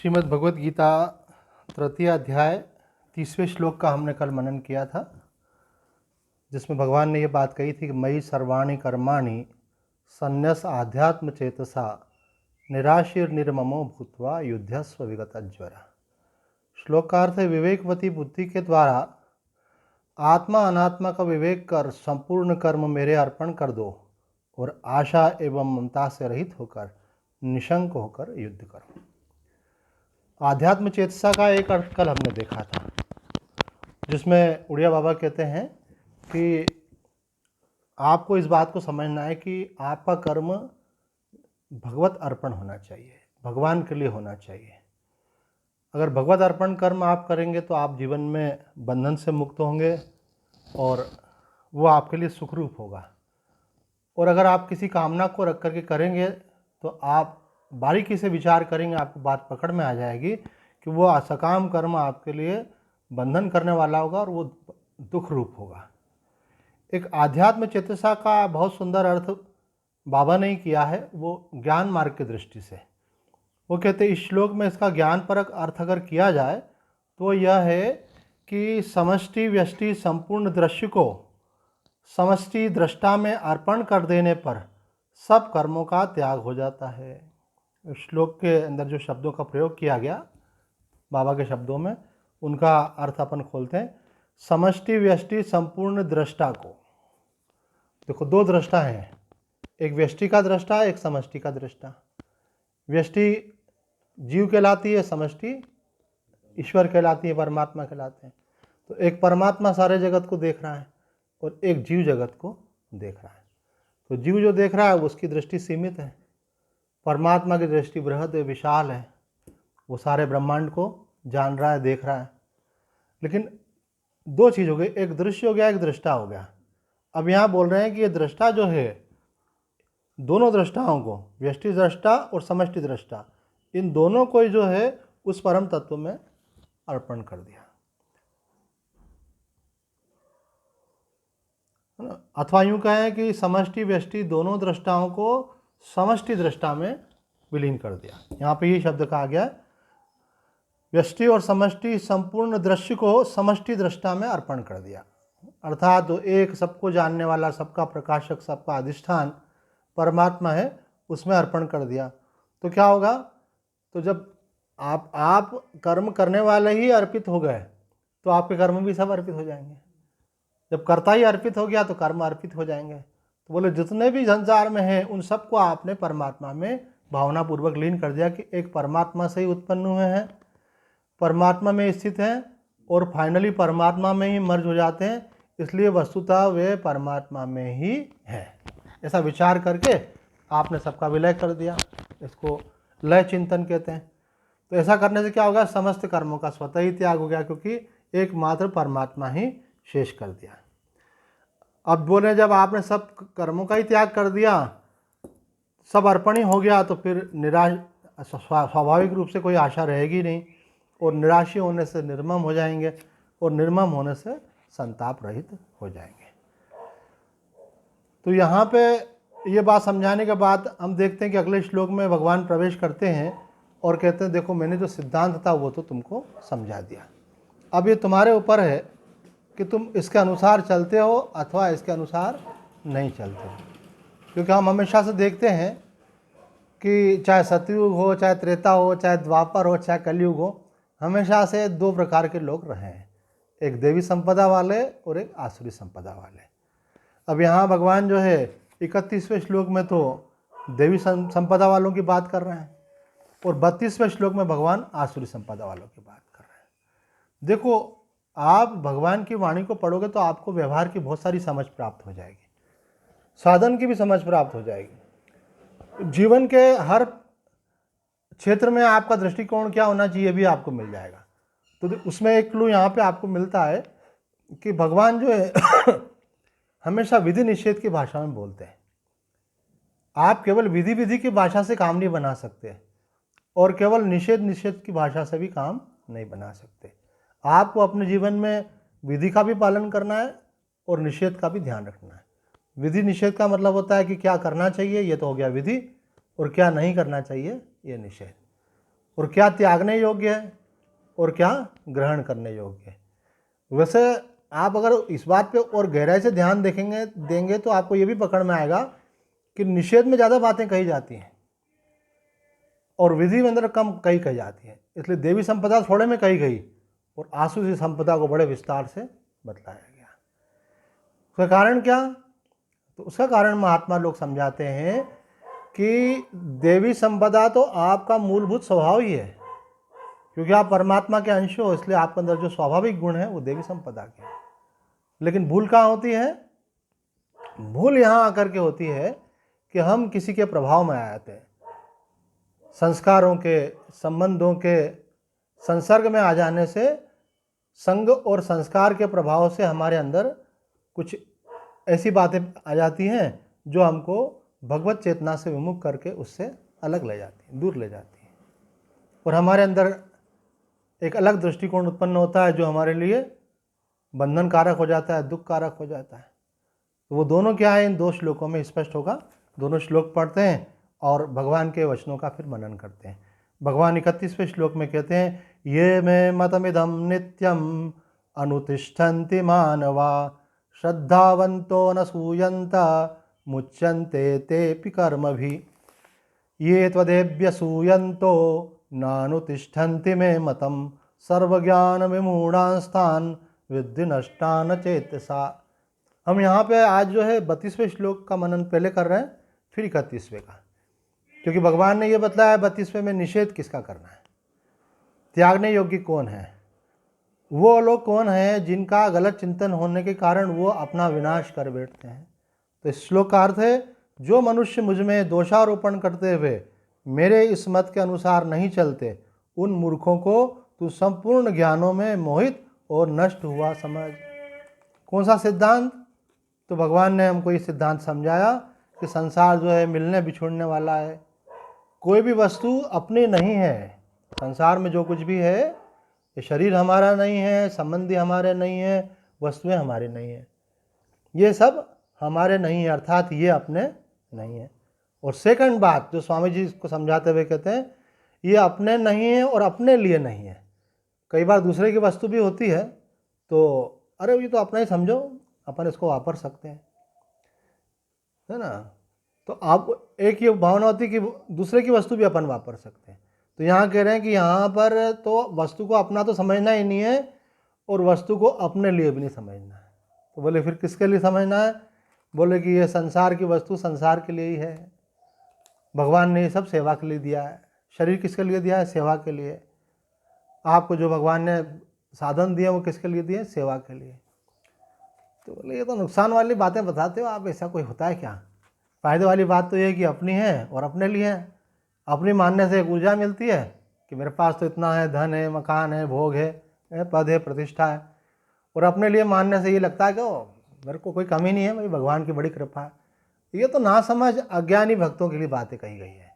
श्रीमद् भगवत गीता तृतीय अध्याय 30वें श्लोक का हमने कल मनन किया था, जिसमें भगवान ने ये बात कही थी कि मयि सर्वाणि कर्माणि संन्यस आध्यात्म चेतसा निराशीर निर्ममो भूत्वा युद्धस्व विगतज्वरा। श्लोक का अर्थ है, विवेकवती बुद्धि के द्वारा आत्मा अनात्मा का विवेक कर संपूर्ण कर्म मेरे अर्पण कर दो और आशा एवं ममता से रहित होकर निशंक होकर युद्ध करो। आध्यात्म चेतसा का एक अर्थ कल हमने देखा था, जिसमें उड़िया बाबा कहते हैं कि आपको इस बात को समझना है कि आपका कर्म भगवत अर्पण होना चाहिए, भगवान के लिए होना चाहिए। अगर भगवत अर्पण कर्म आप करेंगे तो आप जीवन में बंधन से मुक्त होंगे और वो आपके लिए सुखरूप होगा। और अगर आप किसी कामना को रख करके करेंगे तो आप बारीकी से विचार करेंगे, आपको बात पकड़ में आ जाएगी कि वो असकाम कर्म आपके लिए बंधन करने वाला होगा और वो दुख रूप होगा। एक आध्यात्म चेतसा का बहुत सुंदर अर्थ बाबा ने ही किया है, वो ज्ञान मार्ग की दृष्टि से। वो कहते हैं इस श्लोक में इसका ज्ञानपरक अर्थ अगर किया जाए तो यह है कि समष्टि व्यष्टि संपूर्ण दृश्य को समष्टि दृष्टा में अर्पण कर देने पर सब कर्मों का त्याग हो जाता है। श्लोक के अंदर जो शब्दों का प्रयोग किया गया बाबा के शब्दों में, उनका अर्थ अपन खोलते हैं। समष्टि व्यष्टि संपूर्ण दृष्टा को, देखो दो दृष्टा हैं, एक व्यष्टि का दृष्टा, एक समष्टि का दृष्टा। व्यष्टि जीव कहलाती है, समष्टि ईश्वर कहलाती है, परमात्मा कहलाते हैं। तो एक परमात्मा सारे जगत को देख रहा है और एक जीव जगत को देख रहा है। तो जीव जो देख रहा है उसकी दृष्टि सीमित है, परमात्मा की दृष्टि बृहद है, विशाल है। वो सारे ब्रह्मांड को जान रहा है, देख रहा है। लेकिन दो चीज़ हो गई, एक दृश्य हो गया, एक दृष्टा हो गया। अब यहाँ बोल रहे हैं कि ये दृष्टा जो है, दोनों दृष्टाओं को, व्यष्टि दृष्टा और समष्टि दृष्टा, इन दोनों को जो है उस परम तत्व में अर्पण कर दिया। अथवा यूँ कहें कि समष्टि व्यष्टि दोनों दृष्टाओं को समष्टि दृष्टा में विलीन कर दिया। यहाँ पे ये शब्द कहा गया, व्यष्टि और समष्टि संपूर्ण दृश्य को समष्टि दृष्टा में अर्पण कर दिया। अर्थात तो एक सबको जानने वाला, सबका प्रकाशक, सबका अधिष्ठान परमात्मा है, उसमें अर्पण कर दिया। तो क्या होगा, तो जब आप कर्म करने वाले ही अर्पित हो गए तो आपके कर्म भी सब अर्पित हो जाएंगे। जब कर्ता ही अर्पित हो गया तो कर्म अर्पित हो जाएंगे। तो बोले जितने भी संसार में हैं उन सबको आपने परमात्मा में भावनापूर्वक लीन कर दिया कि एक परमात्मा से ही उत्पन्न हुए हैं, परमात्मा में स्थित हैं और फाइनली परमात्मा में ही मर्ज हो जाते हैं, इसलिए वस्तुतः वे परमात्मा में ही है। ऐसा विचार करके आपने सबका विलय कर दिया। इसको लय चिंतन कहते हैं। तो ऐसा करने से क्या होगा, समस्त कर्मों का स्वतः ही त्याग हो गया, क्योंकि एकमात्र परमात्मा ही शेष कर दिया। अब बोले जब आपने सब कर्मों का ही त्याग कर दिया, सब अर्पण ही हो गया, तो फिर निराश, स्वाभाविक रूप से कोई आशा रहेगी नहीं और निराशी होने से निर्मम हो जाएंगे और निर्मम होने से संताप रहित हो जाएंगे। तो यहाँ पे ये बात समझाने के बाद हम देखते हैं कि अगले श्लोक में भगवान प्रवेश करते हैं और कहते हैं देखो मैंने जो सिद्धांत था वो तो तुमको समझा दिया, अब ये तुम्हारे ऊपर है कि तुम इसके अनुसार चलते हो अथवा इसके अनुसार नहीं चलते हो। क्योंकि हम हमेशा से देखते हैं कि चाहे सतयुग हो, चाहे त्रेता हो, चाहे द्वापर हो, चाहे कलयुग हो, हमेशा से दो प्रकार के लोग रहे हैं, एक देवी संपदा वाले और एक आसुरी संपदा वाले। अब यहाँ भगवान जो है 31वें श्लोक में तो देवी संपदा वालों की बात कर रहे हैं और 32वें श्लोक में भगवान आसुरी संपदा वालों की बात कर रहे हैं। देखो, आप भगवान की वाणी को पढ़ोगे तो आपको व्यवहार की बहुत सारी समझ प्राप्त हो जाएगी, साधन की भी समझ प्राप्त हो जाएगी, जीवन के हर क्षेत्र में आपका दृष्टिकोण क्या होना चाहिए भी आपको मिल जाएगा। तो उसमें एक क्लू यहाँ पे आपको मिलता है कि भगवान जो है हमेशा विधि निषेध की भाषा में बोलते हैं। आप केवल विधि की भाषा से काम नहीं बना सकते और केवल निषेध की भाषा से भी काम नहीं बना सकते। आपको अपने जीवन में विधि का भी पालन करना है और निषेध का भी ध्यान रखना है। विधि निषेध का मतलब होता है कि क्या करना चाहिए, ये तो हो गया विधि, और क्या नहीं करना चाहिए, ये निषेध। और क्या त्यागने योग्य है और क्या ग्रहण करने योग्य है। वैसे आप अगर इस बात पे और गहराई से ध्यान देंगे तो आपको ये भी पकड़ में आएगा कि निषेध में ज़्यादा बातें कही जाती हैं और विधि में अंदर कम कही जाती है। इसलिए देवी संपदा थोड़े में कही गई और आसुरी संपदा को बड़े विस्तार से बतलाया गया। उसका कारण क्या? तो उसका कारण महात्मा लोग समझाते हैं कि देवी संपदा तो आपका मूलभूत स्वभाव ही है, क्योंकि आप परमात्मा के अंश हो, इसलिए आपके अंदर जो स्वाभाविक गुण है वो देवी संपदा के हैं। लेकिन भूल कहाँ होती है? भूल यहाँ आकर के होती है कि हम किसी के प्रभाव में आ जाते हैं, संस्कारों के, संबंधों के संसर्ग में आ जाने से, संग और संस्कार के प्रभाव से हमारे अंदर कुछ ऐसी बातें आ जाती हैं जो हमको भगवत चेतना से विमुख करके उससे अलग ले जाती हैं, दूर ले जाती हैं, और हमारे अंदर एक अलग दृष्टिकोण उत्पन्न होता है जो हमारे लिए बंधन कारक हो जाता है, दुख कारक हो जाता है। तो वो दोनों क्या है, इन 2 श्लोकों में स्पष्ट होगा। दोनों श्लोक पढ़ते हैं और भगवान के वचनों का फिर मनन करते हैं। भगवान 31वें श्लोक में कहते हैं, ये मे मतमिदं नित्यम अनुतिष्ठन्ति मानवा श्रद्धावंतो न सूयन्ता मुच्यन्ते तेऽपि कर्मभिः ये त्वदेभ्य सूयन्तो नानुतिष्ठन्ति मे मतम सर्वज्ञान विमूढ़ांस्तान् विद्धि नष्टान चेतसा। हम यहाँ पे आज जो है 32वें श्लोक का मनन पहले कर रहे हैं, फिर 31वें का, क्योंकि भगवान ने ये बताया 32वें में निषेध किसका करना है, त्यागने योग्य कौन है। वो लोग कौन हैं जिनका गलत चिंतन होने के कारण वो अपना विनाश कर बैठते हैं। तो इस श्लोक का अर्थ है, जो मनुष्य मुझ में दोषारोपण करते हुए मेरे इस मत के अनुसार नहीं चलते, उन मूर्खों को तू संपूर्ण ज्ञानों में मोहित और नष्ट हुआ समझ। कौन सा सिद्धांत? तो भगवान ने हमको ये सिद्धांत समझाया कि संसार जो है मिलने बिछुड़ने वाला है, कोई भी वस्तु अपनी नहीं है। संसार में जो कुछ भी है, ये शरीर हमारा नहीं है, संबंधी हमारे नहीं है, वस्तुएं हमारी नहीं है, ये सब हमारे नहीं है, अर्थात ये अपने नहीं है। और सेकंड बात जो स्वामी जी को समझाते हुए कहते हैं, ये अपने नहीं है और अपने लिए नहीं है। कई बार दूसरे की वस्तु भी होती है तो अरे ये तो अपना ही समझो, अपन इसको वापर सकते हैं, है ना। तो आप एक ये भावना होती है कि दूसरे की वस्तु भी अपन वापर सकते हैं। तो यहाँ कह रहे हैं कि यहाँ पर तो वस्तु को अपना तो समझना ही नहीं है और वस्तु को अपने लिए भी नहीं समझना है। तो बोले फिर किसके लिए समझना है? बोले कि ये संसार की वस्तु संसार के लिए ही है, भगवान ने ये सब सेवा के लिए दिया है। शरीर किसके लिए दिया है? सेवा के लिए। आपको जो भगवान ने साधन दिए वो किसके लिए दिए? सेवा के लिए। तो बोले ये तो नुकसान वाली बातें बताते हो आप, ऐसा कोई होता है क्या? फ़ायदे वाली बात तो ये है कि अपनी है और अपने लिए है। अपनी मानने से एक ऊर्जा मिलती है कि मेरे पास तो इतना है, धन है, मकान है, भोग है, पद है, प्रतिष्ठा है। और अपने लिए मानने से ये लगता है कि मेरे को कोई कमी नहीं है, मेरी भगवान की बड़ी कृपा है। ये तो ना समझ अज्ञानी भक्तों के लिए बातें कही गई है।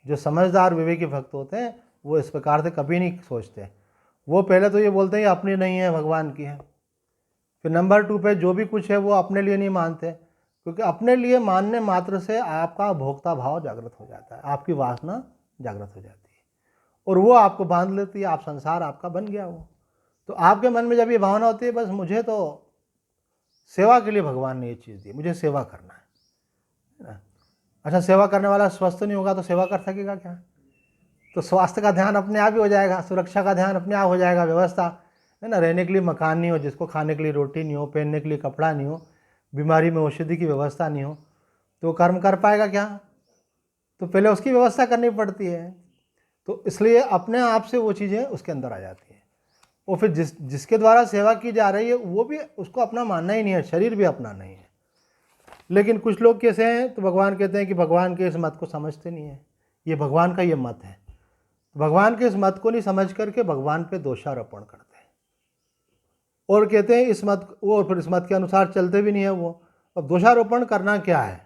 जो समझदार विवेकी भक्त होते हैं वो इस प्रकार से कभी नहीं सोचते। वो पहले तो ये बोलते हैं अपनी नहीं है, भगवान की है। फिर नंबर 2 पे जो भी कुछ है वो अपने लिए नहीं मानते, क्योंकि अपने लिए मानने मात्र से आपका भोक्ता भाव जागृत हो जाता है, आपकी वासना जागृत हो जाती है और वो आपको बांध लेती है, आप संसार आपका बन गया वो। तो आपके मन में जब ये भावना होती है बस मुझे तो सेवा के लिए भगवान ने ये चीज़ दी, मुझे सेवा करना है। अच्छा, सेवा करने वाला स्वस्थ नहीं होगा तो सेवा कर सकेगा क्या? तो स्वास्थ्य का ध्यान अपने आप ही हो जाएगा, सुरक्षा का ध्यान अपने आप हो जाएगा, व्यवस्था है ना, रहने के लिए मकान नहीं हो, जिसको खाने के लिए रोटी नहीं हो, पहनने के लिए कपड़ा नहीं हो, बीमारी में औषधि की व्यवस्था नहीं हो, तो कर्म कर पाएगा क्या? तो पहले उसकी व्यवस्था करनी पड़ती है। तो इसलिए अपने आप से वो चीज़ें उसके अंदर आ जाती हैं। और फिर जिसके द्वारा सेवा की जा रही है वो भी उसको अपना मानना ही नहीं है, शरीर भी अपना नहीं है। लेकिन कुछ लोग कैसे हैं, तो भगवान कहते हैं कि भगवान के इस मत को समझते नहीं है, ये भगवान का ये मत है। भगवान के इस मत को नहीं समझ करके भगवान पे दोषारोपण करते हैं और कहते हैं इस मत वो, और फिर इस मत के अनुसार चलते भी नहीं है वो। अब दोषारोपण करना क्या है?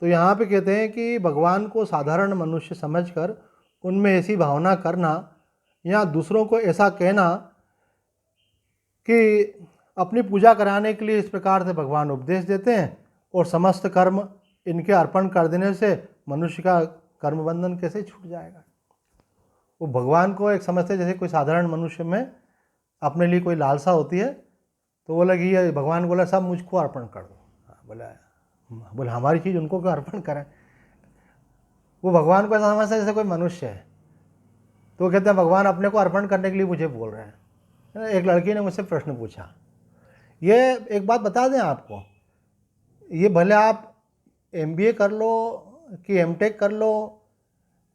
तो यहाँ पे कहते हैं कि भगवान को साधारण मनुष्य समझकर उनमें ऐसी भावना करना या दूसरों को ऐसा कहना कि अपनी पूजा कराने के लिए इस प्रकार से भगवान उपदेश देते हैं और समस्त कर्म इनके अर्पण कर देने से मनुष्य का कर्म बंधन कैसे छूट जाएगा। वो भगवान को एक समझते जैसे कोई साधारण मनुष्य में अपने लिए कोई लालसा होती है, तो बोला कि ये भगवान बोला सब मुझको अर्पण कर दो। बोला हमारी चीज़ उनको क्यों अर्पण करें। वो भगवान को ऐसा समझता है जैसे कोई मनुष्य है। तो वो कहते हैं भगवान अपने को अर्पण करने के लिए मुझे बोल रहे हैं। एक लड़की ने मुझसे प्रश्न पूछा, ये एक बात बता दें आपको, ये भले आप MBA कर लो कि M.Tech कर लो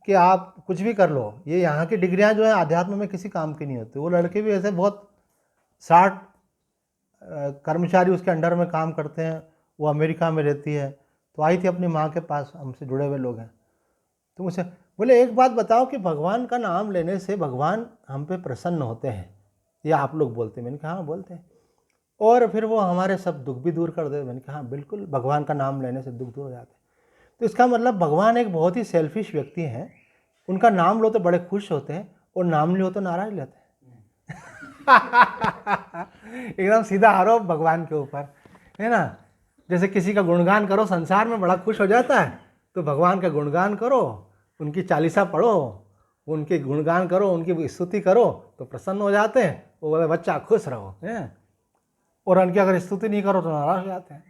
कि आप कुछ भी कर लो, ये यहाँ की डिग्रियाँ जो है आध्यात्म में किसी काम की नहीं होती। वो लड़के भी ऐसे बहुत 60 कर्मचारी उसके अंडर में काम करते हैं, वो अमेरिका में रहती है। तो आई थी अपनी माँ के पास, हमसे जुड़े हुए लोग हैं। तो मुझसे बोले एक बात बताओ कि भगवान का नाम लेने से भगवान हम पे प्रसन्न होते हैं, या आप लोग बोलते हैं? मैंने कहा हाँ बोलते हैं। और फिर वो हमारे सब दुख भी दूर कर दे? मैंने कहा हाँ बिल्कुल, भगवान का नाम लेने से दुख दूर हो जाते हैं। तो इसका मतलब भगवान एक बहुत ही सेल्फिश व्यक्ति हैं। उनका नाम लो तो बड़े खुश होते हैं, और नाम लो तो नाराज लेते हैं। एकदम सीधा आरोप भगवान के ऊपर, है ना। जैसे किसी का गुणगान करो संसार में बड़ा खुश हो जाता है, तो भगवान का गुणगान करो, उनकी चालीसा पढ़ो, उनके गुणगान करो, उनकी स्तुति करो तो प्रसन्न हो जाते हैं। वो बोले बच्चा खुश रहो, है। और उनकी अगर स्तुति नहीं करो तो नाराज हो जाते हैं।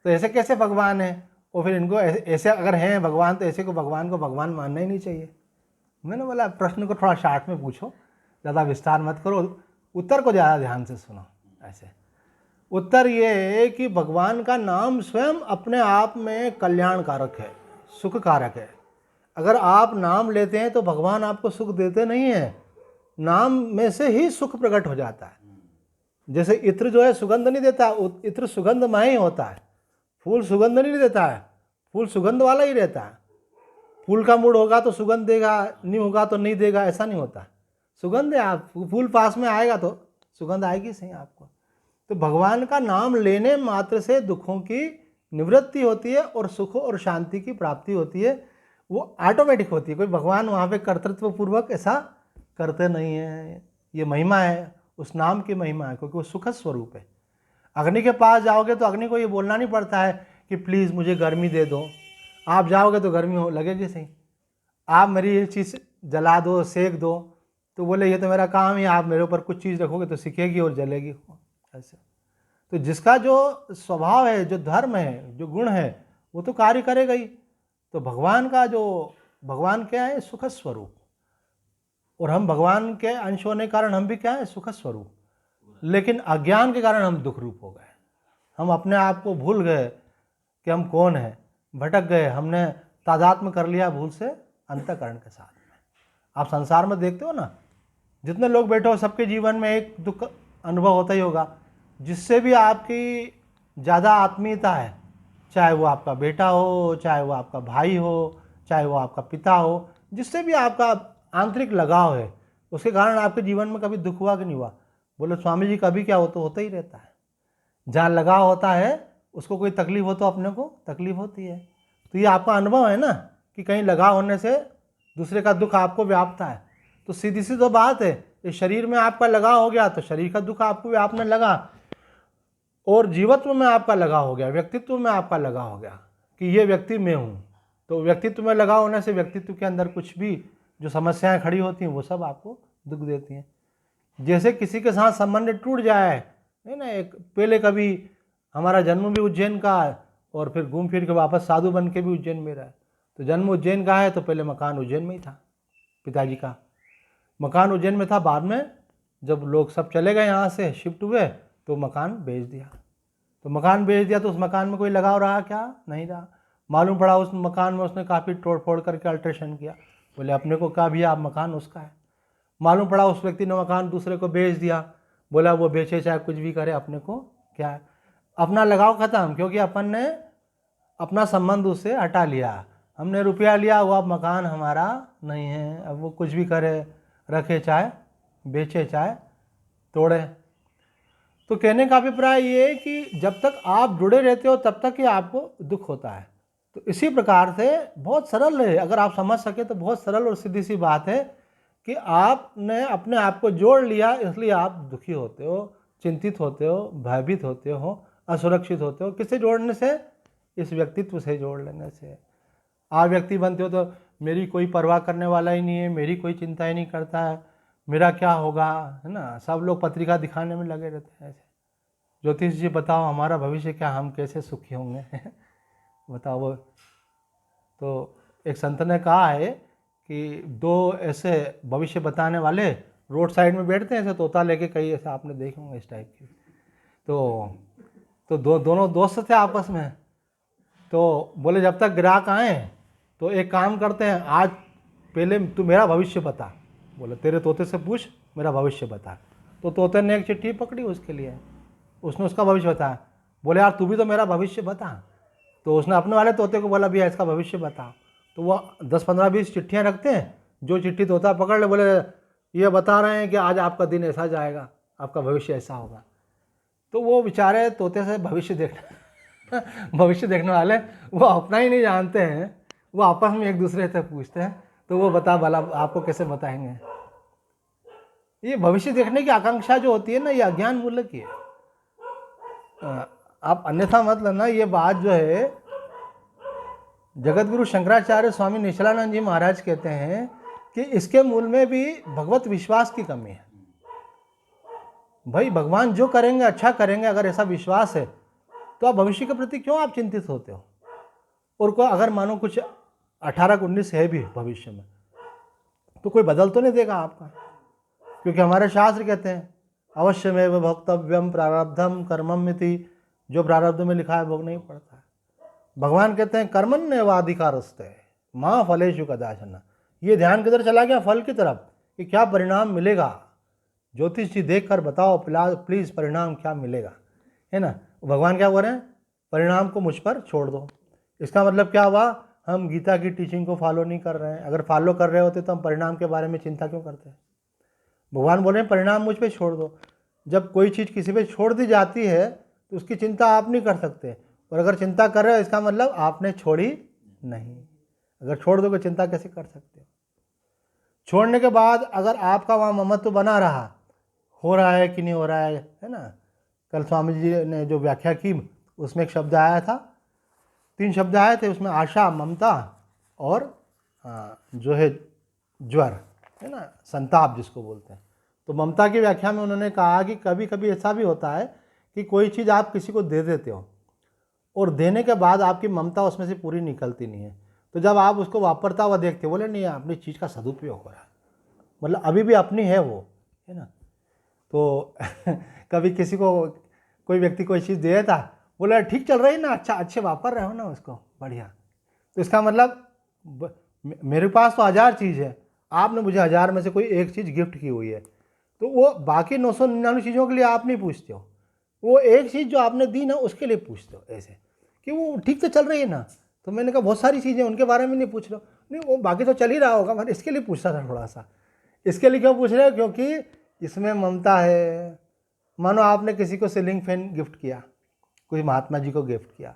तो ऐसे कैसे भगवान है? और फिर इनको ऐसे अगर हैं भगवान, तो ऐसे को भगवान मानना ही नहीं चाहिए। मैंने बोला प्रश्न को थोड़ा शार्ट में पूछो, ज़्यादा विस्तार मत करो, उत्तर को ज़्यादा ध्यान से सुनो। ऐसे उत्तर ये है कि भगवान का नाम स्वयं अपने आप में कल्याणकारक है, सुखकारक है। अगर आप नाम लेते हैं तो भगवान आपको सुख देते नहीं हैं, नाम में से ही सुख प्रकट हो जाता है। जैसे इत्र जो है सुगंध नहीं देता, इत्र सुगंधमय ही होता है। फूल सुगंध नहीं देता है, फूल सुगंध वाला ही रहता है। फूल का मूड होगा तो सुगंध देगा, नहीं होगा तो नहीं देगा, ऐसा नहीं होता। सुगंध है, आप फूल पास में आएगा तो सुगंध आएगी सही आपको। तो भगवान का नाम लेने मात्र से दुखों की निवृत्ति होती है और सुख और शांति की प्राप्ति होती है। वो ऑटोमेटिक होती है, कोई भगवान वहाँ पे कर्तृत्व पूर्वक ऐसा करते नहीं है। ये महिमा है, उस नाम की महिमा है, क्योंकि वो सुख स्वरूप है। अग्नि के पास जाओगे तो अग्नि को ये बोलना नहीं पड़ता है कि प्लीज़ मुझे गर्मी दे दो। आप जाओगे तो गर्मी हो लगेगी सही। आप मेरी ये चीज़ जला दो, सेक दो, तो बोले ये तो मेरा काम है, आप मेरे ऊपर कुछ चीज़ रखोगे तो सिकेगी और जलेगी। ऐसे तो जिसका जो स्वभाव है, जो धर्म है, जो गुण है, वो तो कार्य करेगा ही। तो भगवान क्या है? सुख स्वरूप। और हम भगवान के अंश होने के कारण हम भी क्या है? सुख स्वरूप। लेकिन अज्ञान के कारण हम दुख रूप हो गए। हम अपने आप को भूल गए कि हम कौन हैं, भटक गए, हमने तादात्म्य कर लिया भूल से अंतःकरण के साथ में। आप संसार में देखते हो ना, जितने लोग बैठे हो सबके जीवन में एक दुख अनुभव होता ही होगा। जिससे भी आपकी ज़्यादा आत्मीयता है, चाहे वो आपका बेटा हो, चाहे वो आपका भाई हो, चाहे वो आपका पिता हो, जिससे भी आपका आंतरिक लगाव है, उसके कारण आपके जीवन में कभी दुख हुआ कि नहीं हुआ? बोले स्वामी जी कभी क्या हो तो होता ही रहता है। जहाँ लगाव होता है उसको कोई तकलीफ हो तो अपने को तकलीफ होती है। तो ये आपका अनुभव है ना कि कहीं लगाव होने से दूसरे का दुख आपको व्यापता है। तो सीधी सी तो बात है, इस शरीर में आपका लगाव हो गया तो शरीर का दुख आपको व्यापने लगा, और जीवत्व में आपका लगाव हो गया, व्यक्तित्व में आपका लगाव हो गया कि ये व्यक्ति मैं हूँ। तो व्यक्तित्व में लगाव होने से व्यक्तित्व के अंदर कुछ भी जो समस्याएं खड़ी होती हैं वो सब आपको दुख देती हैं। जैसे किसी के साथ संबंध टूट जाए, है ना। एक पहले कभी हमारा जन्म भी उज्जैन का है और फिर घूम फिर के वापस साधु बन के भी उज्जैन में रहा है। तो जन्म उज्जैन का है तो पहले मकान उज्जैन में ही था, पिताजी का मकान उज्जैन में था। बाद में जब लोग सब चले गए यहाँ से, शिफ्ट हुए, तो मकान बेच दिया। तो मकान बेच दिया तो उस मकान में कोई लगाव रहा क्या? नहीं रहा। मालूम पड़ा उस मकान में उसने काफ़ी तोड़ फोड़ करके अल्ट्रेशन किया। बोले अपने को कहा भैया आप मकान उसका है। मालूम पड़ा उस व्यक्ति ने मकान दूसरे को बेच दिया। बोला वो बेचे चाहे कुछ भी करे, अपने को क्या है? अपना लगाव खत्म, क्योंकि अपन ने अपना संबंध उससे हटा लिया। हमने रुपया लिया, वो अब मकान हमारा नहीं है। अब वो कुछ भी करे, रखे चाहे बेचे चाहे तोड़े। तो कहने का अभिप्राय ये है कि जब तक आप जुड़े रहते हो तब तक ही आपको दुख होता है। तो इसी प्रकार से बहुत सरल है, अगर आप समझ सके तो बहुत सरल और सीधी सी बात है कि आपने अपने आप को जोड़ लिया, इसलिए आप दुखी होते हो, चिंतित होते हो, भयभीत होते हो, असुरक्षित होते हो। किससे जोड़ने से? इस व्यक्तित्व से जोड़ लेने से। आप व्यक्ति बनते हो तो मेरी कोई परवाह करने वाला ही नहीं है, मेरी कोई चिंता ही नहीं करता है, मेरा क्या होगा, है ना। सब लोग पत्रिका दिखाने में लगे रहते हैं ऐसे। ज्योतिष जी बताओ हमारा भविष्य क्या, हम कैसे सुखी होंगे बताओ वो। तो एक संत ने कहा है कि दो ऐसे भविष्य बताने वाले रोड साइड में बैठते हैं ऐसे तोता लेके, कई ऐसे आपने देखे होंगे इस टाइप की। तो दोनों दोस्त थे आपस में। तो बोले जब तक ग्राहक आए तो एक काम करते हैं, आज पहले तू मेरा भविष्य बता। बोले तेरे तोते से पूछ मेरा भविष्य बता। तो तोते ने एक चिट्ठी पकड़ी उसके लिए, उसने उसका भविष्य बताया। बोले यार तू भी तो मेरा भविष्य बता। तो उसने अपने वाले तोते को बोला भैया इसका भविष्य बता। तो वो 10 15 20 चिट्ठियाँ रखते हैं, जो चिट्ठी तोता पकड़ ले बोले ये बता रहे हैं कि आज आपका दिन ऐसा जाएगा, आपका भविष्य ऐसा होगा। तो वो बेचारे तोते से भविष्य देखने वाले वो अपना ही नहीं जानते हैं, वो आपस में एक दूसरे से पूछते हैं। तो वो बता भला आपको कैसे बताएंगे। ये भविष्य देखने की आकांक्षा जो होती है ना, ये अज्ञान मूलक ही है। आप अन्यथा मत लेना। ये बात जो है जगतगुरु शंकराचार्य स्वामी निश्चलानंद जी महाराज कहते हैं कि इसके मूल में भी भगवत विश्वास की कमी है। भाई भगवान जो करेंगे अच्छा करेंगे, अगर ऐसा विश्वास है तो आप भविष्य के प्रति क्यों आप चिंतित होते हो। और को अगर मानो कुछ 18-19 है भी भविष्य में तो कोई बदल तो नहीं देगा आपका, क्योंकि हमारे शास्त्र कहते हैं अवश्यमेव भोक्तव्यम प्रारब्धम कर्ममिति, जो प्रारब्ध में लिखा है भोगना ही पड़ता है। भगवान कहते हैं कर्मण्येवाधिकारस्ते माँ फलेषु कदाचन। ये ध्यान किधर चला गया, फल की तरफ, कि क्या परिणाम मिलेगा। ज्योतिष जी देख कर बताओ प्लीज़ परिणाम क्या मिलेगा, है ना। भगवान क्या बोल रहे हैं, परिणाम को मुझ पर छोड़ दो। इसका मतलब क्या हुआ, हम गीता की टीचिंग को फॉलो नहीं कर रहे हैं। अगर फॉलो कर रहे होते तो हम परिणाम के बारे में चिंता क्यों करते हैं। भगवान बोल रहे हैं परिणाम मुझ पे छोड़ दो। जब कोई चीज़ किसी पे छोड़ दी जाती है तो उसकी चिंता आप नहीं कर सकते, और अगर चिंता कर रहे हो इसका मतलब आपने छोड़ी नहीं। अगर छोड़ दोगे चिंता कैसे कर सकते हो। छोड़ने के बाद अगर आपका वहाँ ममत्व बना रहा, हो रहा है कि नहीं हो रहा है ना। कल स्वामी जी ने जो व्याख्या की उसमें एक शब्द आया था, 3 शब्द आए थे उसमें, आशा, ममता और जो है ज्वर, है ना, संताप जिसको बोलते हैं। तो ममता की व्याख्या में उन्होंने कहा कि कभी कभी ऐसा भी होता है कि कोई चीज़ आप किसी को दे देते हो और देने के बाद आपकी ममता उसमें से पूरी निकलती नहीं है। तो जब आप उसको वापरता हुआ देखते हो, बोले नहीं अपनी चीज़ का सदुपयोग हो रहा है, मतलब अभी भी अपनी है वो, है ना। तो कभी किसी को कोई व्यक्ति कोई चीज़ दे देता, बोला ठीक चल रही ना, अच्छा अच्छे वापर रहे हो ना उसको, बढ़िया। तो इसका मतलब मेरे पास तो 1000 चीज़ है, आपने मुझे 1000 में से कोई एक चीज़ गिफ्ट की हुई है, तो वो बाकी 999 चीज़ों के लिए आप नहीं पूछते हो, वो एक चीज़ जो आपने दी ना उसके लिए पूछते हो, ऐसे कि वो ठीक से चल रही है ना। तो मैंने कहा बहुत सारी चीज़ें उनके बारे में नहीं पूछ रहे हो, नहीं वो बाकी तो चल ही रहा होगा, मैं इसके लिए पूछता था थोड़ा सा। इसके लिए क्यों पूछ रहे हो, क्योंकि इसमें ममता है। मानो आपने किसी को सीलिंग फैन गिफ्ट किया, कोई महात्मा जी को गिफ्ट किया,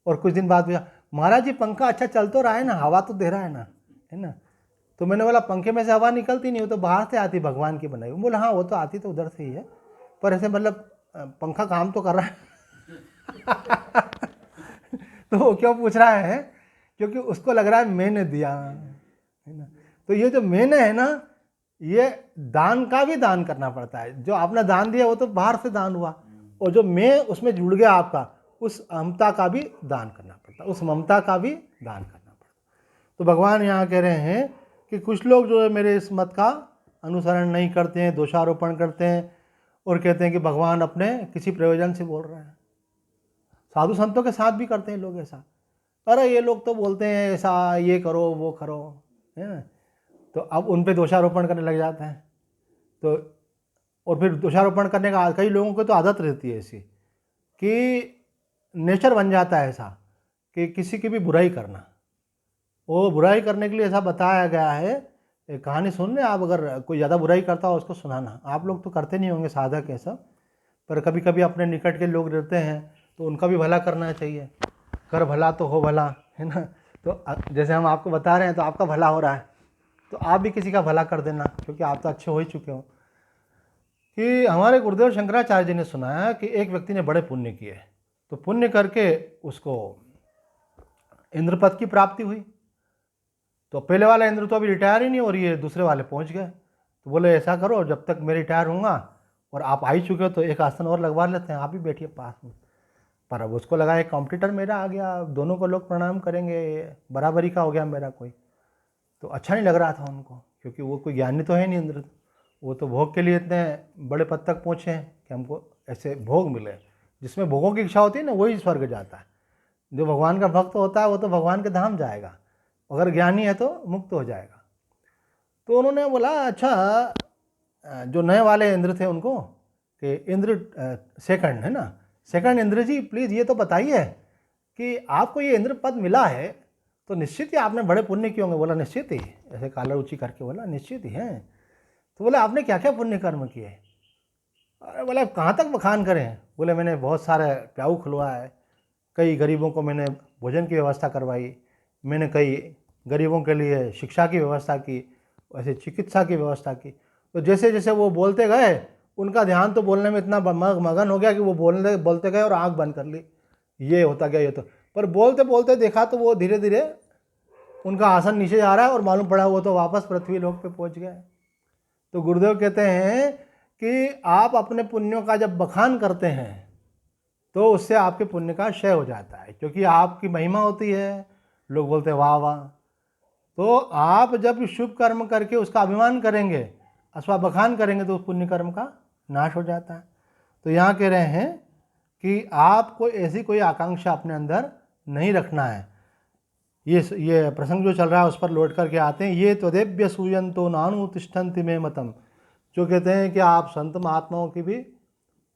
और कुछ दिन बाद पूछा महाराज जी पंखा अच्छा चल तो रहा है ना, हवा तो दे रहा है ना, है ना। तो मैंने बोला पंखे में से हवा निकलती नहीं, वो तो बाहर से आती, भगवान की बनाई। बोला हाँ वो तो आती तो उधर से ही है, पर ऐसे मतलब पंखा काम तो कर रहा है तो वो क्यों पूछ रहा है, क्योंकि उसको लग रहा है मैंने दिया, है ना। तो ये जो मैंने है ना, ये दान का भी दान करना पड़ता है। जो आपने दान दिया वो तो बाहर से दान हुआ, और जो मैं उसमें जुड़ गया आपका, उस ममता का भी दान करना पड़ता, उस ममता का भी दान करना पड़ता। तो भगवान यहाँ कह रहे हैं कि कुछ लोग जो है मेरे इस मत का अनुसरण नहीं करते हैं, दोषारोपण करते हैं और कहते हैं कि भगवान अपने किसी प्रयोजन से बोल रहे हैं। साधु संतों के साथ भी करते हैं लोग ऐसा, अरे ये लोग तो बोलते हैं ऐसा, ये करो वो करो, है ना। तो अब उन पे दोषारोपण करने लग जाते हैं। तो और फिर दोषारोपण करने का कई लोगों को तो आदत रहती है ऐसी कि नेचर बन जाता है ऐसा कि किसी की भी बुराई करना। वो बुराई करने के लिए ऐसा बताया गया है, एक कहानी सुन लें आप, अगर कोई ज़्यादा बुराई करता हो उसको सुनाना। आप लोग तो करते नहीं होंगे साधक ऐसा, पर कभी कभी अपने निकट के लोग रहते हैं तो उनका भी भला करना चाहिए। कर भला तो हो भला, है ना। तो जैसे हम आपको बता रहे हैं तो आपका भला हो रहा है, तो आप भी किसी का भला कर देना, क्योंकि आप तो अच्छे हो ही चुके हो। कि हमारे गुरुदेव शंकराचार्य जी ने सुनाया कि एक व्यक्ति ने बड़े पुण्य किए, तो पुण्य करके उसको इंद्रपद की प्राप्ति हुई। तो पहले वाला इंद्र तो अभी रिटायर ही नहीं हो रही है, दूसरे वाले पहुंच गए। तो बोले ऐसा करो, जब तक मैं रिटायर होऊंगा और आप आ ही चुके हो तो एक आसन और लगवा लेते हैं, आप ही बैठिए पास में। पर अब उसको लगा एक कॉम्पिटिटर मेरा आ गया, दोनों को लोग प्रणाम करेंगे, बराबरी का हो गया मेरा कोई। तो अच्छा नहीं लग रहा था उनको, क्योंकि वो कोई ज्ञानी तो है नहीं इंद्र, वो तो भोग के लिए इतने बड़े पद तक पहुँचे हैं कि हमको ऐसे भोग मिले। जिसमें भोगों की इच्छा होती है ना, वही स्वर्ग जाता है। जो भगवान का भक्त होता है वो तो भगवान के धाम जाएगा, अगर ज्ञानी है तो मुक्त हो जाएगा। तो उन्होंने बोला अच्छा, जो नए वाले इंद्र थे उनको, कि इंद्र सेकंड है ना, सेकंड इंद्र जी प्लीज़ ये तो बताइए कि आपको ये इंद्र पद मिला है तो निश्चित ही आपने बड़े पुण्य किए होंगे। बोला निश्चित ही, ऐसे कालर ऊँची करके बोला निश्चित ही हैं। तो बोले आपने क्या क्या पुण्य कर्म किए? अरे बोला कहाँ तक बखान करें? बोले मैंने बहुत सारे प्याऊ खुलवाए, कई गरीबों को मैंने भोजन की व्यवस्था करवाई, मैंने कई गरीबों के लिए शिक्षा की व्यवस्था की, वैसे चिकित्सा की व्यवस्था की। तो जैसे जैसे वो बोलते गए, उनका ध्यान तो बोलने में इतना मगन हो गया कि वो बोलते गए और आंख बंद कर ली, ये होता गया ये तो। पर बोलते बोलते देखा तो वो धीरे धीरे उनका आसन नीचे जा रहा है और मालूम पड़ा वो तो वापस पृथ्वी लोक पे पहुंच गए। तो गुरुदेव कहते हैं कि आप अपने पुण्यों का जब बखान करते हैं तो उससे आपके पुण्य का क्षय हो जाता है, क्योंकि आपकी महिमा होती है, लोग बोलते हैं वाह वाह। तो आप जब शुभ कर्म करके उसका अभिमान करेंगे अथवा बखान करेंगे तो उस पुण्य कर्म का नाश हो जाता है। तो यहाँ कह रहे हैं कि आपको ऐसी कोई आकांक्षा अपने अंदर नहीं रखना है। ये प्रसंग जो चल रहा है उस पर लौट करके आते हैं। ये त्वदेभ्य सूयंतो नानु तिष्ठन्ति मे मतम, जो कहते हैं कि आप संत महात्माओं की भी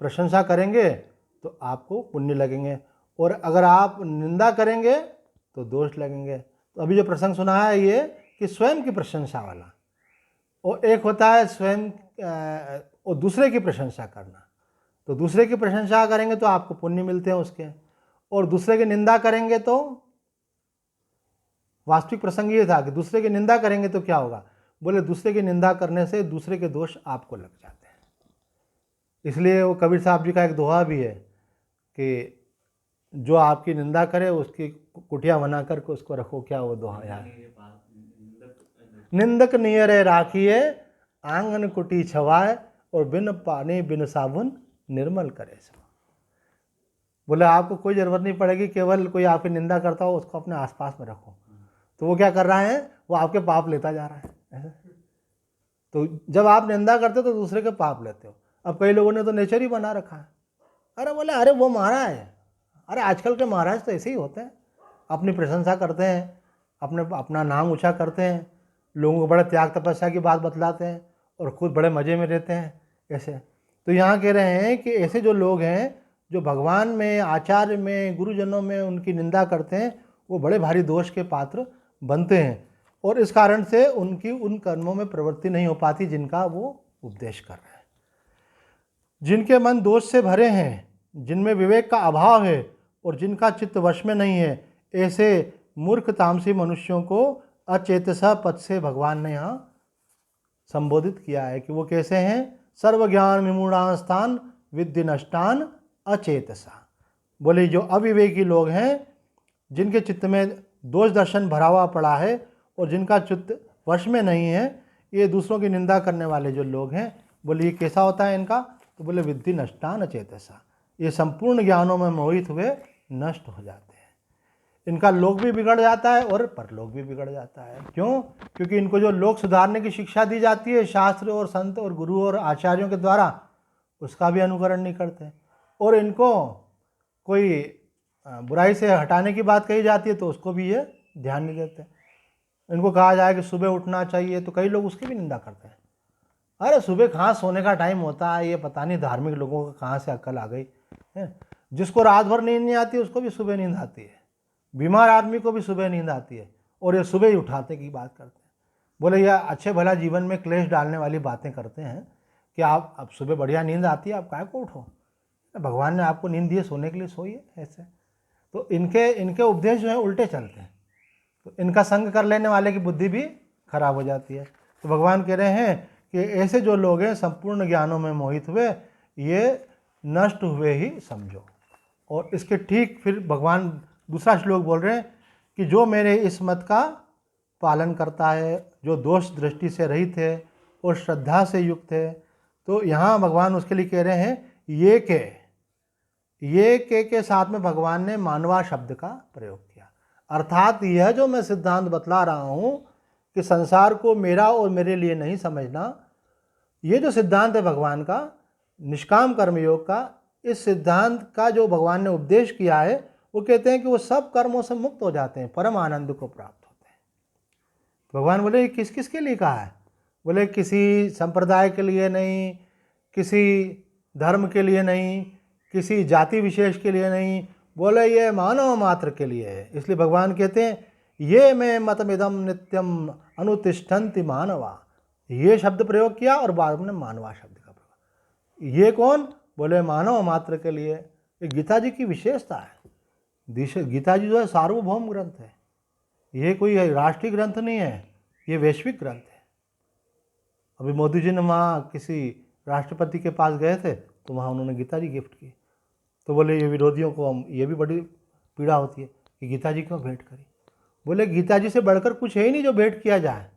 प्रशंसा करेंगे तो आपको पुण्य लगेंगे, और अगर आप निंदा करेंगे तो दोष लगेंगे। तो अभी जो प्रसंग सुना है ये कि स्वयं की प्रशंसा वाला, और एक होता है स्वयं और दूसरे की प्रशंसा करना। तो दूसरे की प्रशंसा करेंगे तो आपको पुण्य मिलते हैं उसके, और दूसरे की निंदा करेंगे तो, वास्तविक प्रसंग ये था कि दूसरे की निंदा करेंगे तो क्या होगा? बोले दूसरे की निंदा करने से दूसरे के दोष आपको लग जाते हैं। इसलिए वो कबीर साहब जी का एक दोहा भी है कि जो आपकी निंदा करे उसकी कुटिया बना करके उसको रखो। क्या वो दोहा यार? निंदक नियरे राखिए आंगन कुटी छवाए, और बिन पानी बिन साबुन निर्मल करे सब। बोले आपको कोई ज़रूरत नहीं पड़ेगी, केवल कोई आपकी निंदा करता हो उसको अपने आसपास में रखो। तो वो क्या कर रहा है? वो आपके पाप लेता जा रहा है। तो जब आप निंदा करते हो तो दूसरे के पाप लेते हो। अब कई लोगों ने तो नेचर ही बना रखा है, अरे बोले अरे वो महाराज है, अरे आजकल के महाराज तो ऐसे ही होते हैं, अपनी प्रशंसा करते हैं, अपना नाम ऊँचा करते हैं, लोगों को बड़े त्याग तपस्या की बात बतलाते हैं और खुद बड़े मज़े में रहते हैं ऐसे। तो यहाँ कह रहे हैं कि ऐसे जो लोग हैं जो भगवान में, आचार्य में, गुरुजनों में उनकी निंदा करते हैं, वो बड़े भारी दोष के पात्र बनते हैं, और इस कारण से उनकी उन कर्मों में प्रवृत्ति नहीं हो पाती जिनका वो उपदेश कर रहे हैं। जिनके मन दोष से भरे हैं, जिनमें विवेक का अभाव है और जिनका चित्त वश में नहीं है, ऐसे मूर्ख तामसी मनुष्यों को अचेतसा पद से भगवान ने यहाँ संबोधित किया है कि वो कैसे हैं? सर्वज्ञान विमूढ़ांस्तान विद्धि नष्टान अचेतसा। बोले जो अविवेकी लोग हैं, जिनके चित्त में दोष दर्शन भरा हुआ पड़ा है और जिनका चित्त वश में नहीं है, ये दूसरों की निंदा करने वाले जो लोग हैं, बोले ये कैसा होता है इनका? तो बोले विद्धि नष्टान अचेतसा, ये संपूर्ण ज्ञानों में मोहित हुए नष्ट हो जाते हैं। इनका लोक भी बिगड़ जाता है और परलोक भी बिगड़ जाता है। क्यों? क्योंकि इनको जो लोक सुधारने की शिक्षा दी जाती है शास्त्र और संत और गुरु और आचार्यों के द्वारा, उसका भी अनुकरण नहीं करते, और इनको कोई बुराई से हटाने की बात कही जाती है तो उसको भी ये ध्यान नहीं देते। इनको कहा जाए कि सुबह उठना चाहिए तो कई लोग उसकी भी निंदा करते हैं। अरे सुबह कहाँ सोने का टाइम होता है, ये पता नहीं धार्मिक लोगों को कहाँ से अक्ल आ गई है। जिसको रात भर नींद नहीं आती उसको भी सुबह नींद आती है, बीमार आदमी को भी सुबह नींद आती है, और ये सुबह ही उठाते की बात करते हैं। बोले यह अच्छे भला जीवन में क्लेश डालने वाली बातें करते हैं कि आप अब सुबह बढ़िया नींद आती है, आप काहे को उठो? भगवान ने आपको नींद दी है, सोने के लिए सोइए ऐसे। तो इनके उपदेश जो है उल्टे चलते हैं, तो इनका संग कर लेने वाले की बुद्धि भी खराब हो जाती है। तो भगवान कह रहे हैं कि ऐसे जो लोग हैं संपूर्ण ज्ञानों में मोहित हुए, ये नष्ट हुए ही समझो। और इसके ठीक फिर भगवान दूसरा श्लोक बोल रहे हैं कि जो मेरे इस मत का पालन करता है, जो दोष दृष्टि से रहित है और श्रद्धा से युक्त है। तो यहाँ भगवान उसके लिए कह रहे हैं ये के साथ में भगवान ने मानवा शब्द का प्रयोग किया। अर्थात यह जो मैं सिद्धांत बतला रहा हूँ कि संसार को मेरा और मेरे लिए नहीं समझना, ये जो सिद्धांत है भगवान का निष्काम कर्मयोग का, इस सिद्धांत का जो भगवान ने उपदेश किया है वो कहते हैं कि वो सब कर्मों से मुक्त हो जाते हैं, परम आनंद को प्राप्त होते हैं। तो भगवान बोले किस किस के लिए कहा है? बोले किसी संप्रदाय के लिए नहीं, किसी धर्म के लिए नहीं, किसी जाति विशेष के लिए नहीं, बोले ये मानव मात्र के लिए है। इसलिए भगवान कहते हैं ये मैं मतमिदम नित्यम अनुतिष्ठन्ति मानवा, ये शब्द प्रयोग किया और बाद में मानवा शब्द का प्रयोग। ये कौन? बोले मानव मात्र के लिए। ये गीता जी की विशेषता है। गीता जी जो है सार्वभौम ग्रंथ है, ये कोई राष्ट्रीय ग्रंथ नहीं है, ये वैश्विक ग्रंथ है। अभी मोदी जी ने वहाँ किसी राष्ट्रपति के पास गए थे तो वहाँ उन्होंने गीता जी गिफ्ट की। तो बोले ये विरोधियों को हम ये भी बड़ी पीड़ा होती है कि गीता जी क्यों भेंट करी। बोले गीता जी से बढ़कर कुछ है ही नहीं जो भेंट किया जाए।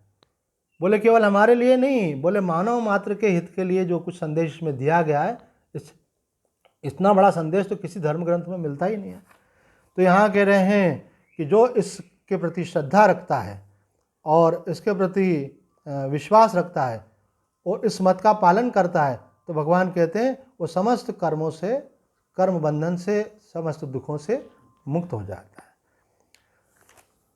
बोले केवल हमारे लिए नहीं, बोले मानव मात्र के हित के लिए जो कुछ संदेश में दिया गया है, इतना बड़ा संदेश तो किसी धर्म ग्रंथ में मिलता ही नहीं है। तो यहाँ कह रहे हैं कि जो इसके प्रति श्रद्धा रखता है और इसके प्रति विश्वास रखता है और इस मत का पालन करता है, तो भगवान कहते हैं वो समस्त कर्मों से, कर्म बंधन से, समस्त दुखों से मुक्त हो जाता है।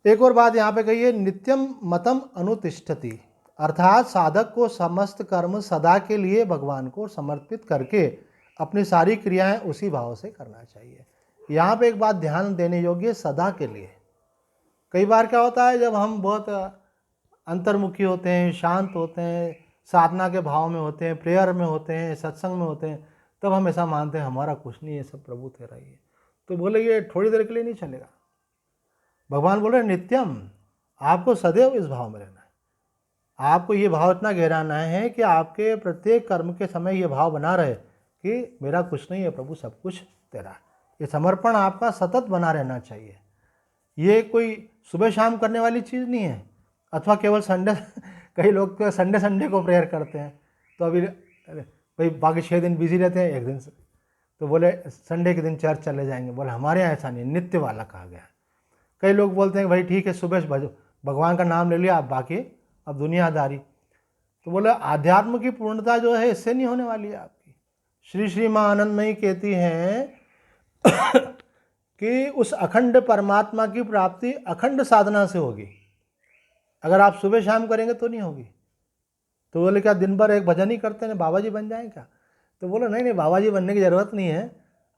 एक और बात यहाँ पे कही है, नित्यम मतम अनुतिष्ठति, अर्थात साधक को समस्त कर्म सदा के लिए भगवान को समर्पित करके अपनी सारी क्रियाएं उसी भाव से करना चाहिए। यहाँ पे एक बात ध्यान देने योग्य है, सदा के लिए। कई बार क्या होता है, जब हम बहुत अंतर्मुखी होते हैं, शांत होते हैं, साधना के भाव में होते हैं, प्रेयर में होते हैं, सत्संग में होते हैं, तब हम ऐसा मानते हैं हमारा कुछ नहीं है, सब प्रभु तेरा ही है। तो बोले ये थोड़ी देर के लिए नहीं चलेगा। भगवान बोल रहे नित्यम, आपको सदैव इस भाव में रहना है। आपको ये भाव इतना गहराना है कि आपके प्रत्येक कर्म के समय ये भाव बना रहे कि मेरा कुछ नहीं है प्रभु, सब कुछ तेरा है। ये समर्पण आपका सतत बना रहना चाहिए। ये कोई सुबह शाम करने वाली चीज़ नहीं है, अथवा केवल संडे कई लोग तो संडे को प्रेयर करते हैं, तो अभी भाई बाकी 6 दिन बिजी रहते हैं, एक दिन से तो बोले संडे के दिन चर्च चले जाएंगे। बोले हमारे यहाँ ऐसा नहीं, नित्य वाला कहा गया है। कई लोग बोलते हैं भाई ठीक है सुबह भगवान का नाम ले लिया, आप बाकी अब दुनियादारी। तो बोले आध्यात्म की पूर्णता जो है इससे नहीं होने वाली है आपकी। श्री श्री माँ आनंदमयी कहती हैं कि उस अखंड परमात्मा की प्राप्ति अखंड साधना से होगी। अगर आप सुबह शाम करेंगे तो नहीं होगी। तो बोले क्या दिन भर एक भजन ही करते हैं बाबा जी बन जाएं क्या? तो बोले नहीं, बाबा जी बनने की ज़रूरत नहीं है,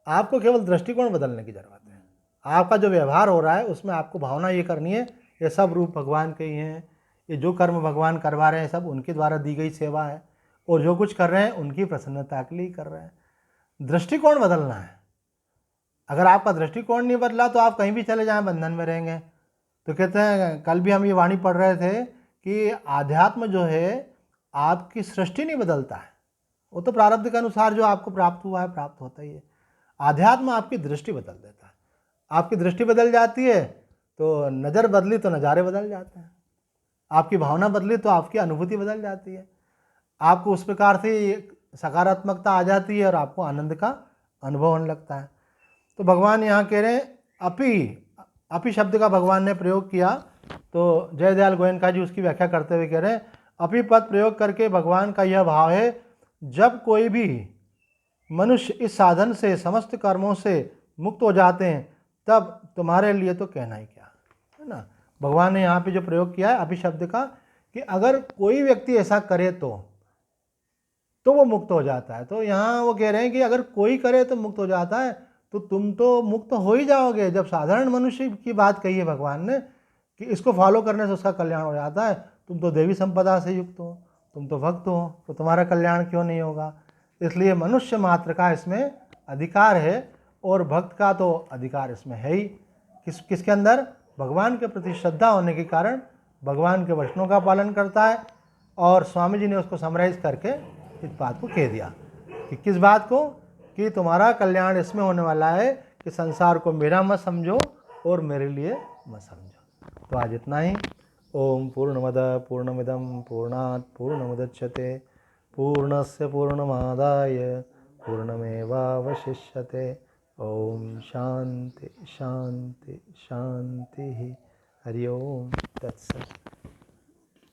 आपको केवल दृष्टिकोण बदलने की ज़रूरत है। आपका जो व्यवहार हो रहा है उसमें आपको भावना ये करनी है ये सब रूप भगवान के ही हैं, ये जो कर्म भगवान करवा रहे हैं सब उनके द्वारा दी गई सेवा है, और जो कुछ कर रहे हैं उनकी प्रसन्नता के लिए कर रहे हैं। दृष्टिकोण बदलना है। अगर आपका दृष्टिकोण नहीं बदला तो आप कहीं भी चले जाएं बंधन में रहेंगे। तो कहते हैं, कल भी हम ये वाणी पढ़ रहे थे कि आध्यात्म जो है आपकी सृष्टि नहीं बदलता है, वो तो प्रारब्ध के अनुसार जो आपको प्राप्त हुआ है प्राप्त होता ही है। आध्यात्म आपकी दृष्टि बदल देता है। आपकी दृष्टि बदल जाती है तो नज़र बदली तो नज़ारे बदल जाते हैं, आपकी भावना बदली तो आपकी अनुभूति बदल जाती है, आपको उस प्रकार से सकारात्मकता आ जाती है और आपको आनंद का अनुभव होने लगता है। तो भगवान यहाँ कह रहे हैं अपी शब्द का भगवान ने प्रयोग किया। तो जयदयाल गोयनका जी उसकी व्याख्या करते हुए कह रहे हैं अपी पद प्रयोग करके भगवान का यह भाव है, जब कोई भी मनुष्य इस साधन से समस्त कर्मों से मुक्त हो जाते हैं तब तुम्हारे लिए तो कहना ही क्या है ना। भगवान ने यहाँ पे जो प्रयोग किया है अपी शब्द का, कि अगर कोई व्यक्ति ऐसा करे तो वो मुक्त हो जाता है। तो यहाँ वो कह रहे हैं कि अगर कोई करे तो मुक्त हो जाता है, तो तुम तो मुक्त हो ही जाओगे। जब साधारण मनुष्य की बात कही है भगवान ने कि इसको फॉलो करने से उसका कल्याण हो जाता है, तुम तो देवी संपदा से युक्त हो, तुम तो भक्त हो, तो तुम्हारा कल्याण क्यों नहीं होगा। इसलिए मनुष्य मात्र का इसमें अधिकार है और भक्त का तो अधिकार इसमें है ही। किसके अंदर? भगवान के प्रति श्रद्धा होने के कारण भगवान के वचनों का पालन करता है। और स्वामी जी ने उसको समराइज करके इस बात को कह दिया कि किस बात को, कि तुम्हारा कल्याण इसमें होने वाला है कि संसार को मेरा मत समझो और मेरे लिए मत समझो। तो आज इतना ही। ओम पूर्णमदः पूर्णमिदं पूर्णात् पूर्णमुदच्यते पूर्णस्य पूर्णमादाय पूर्णमेवावशिष्यते। ओम शांति शांति शांति। हरि ओम तत्सत्।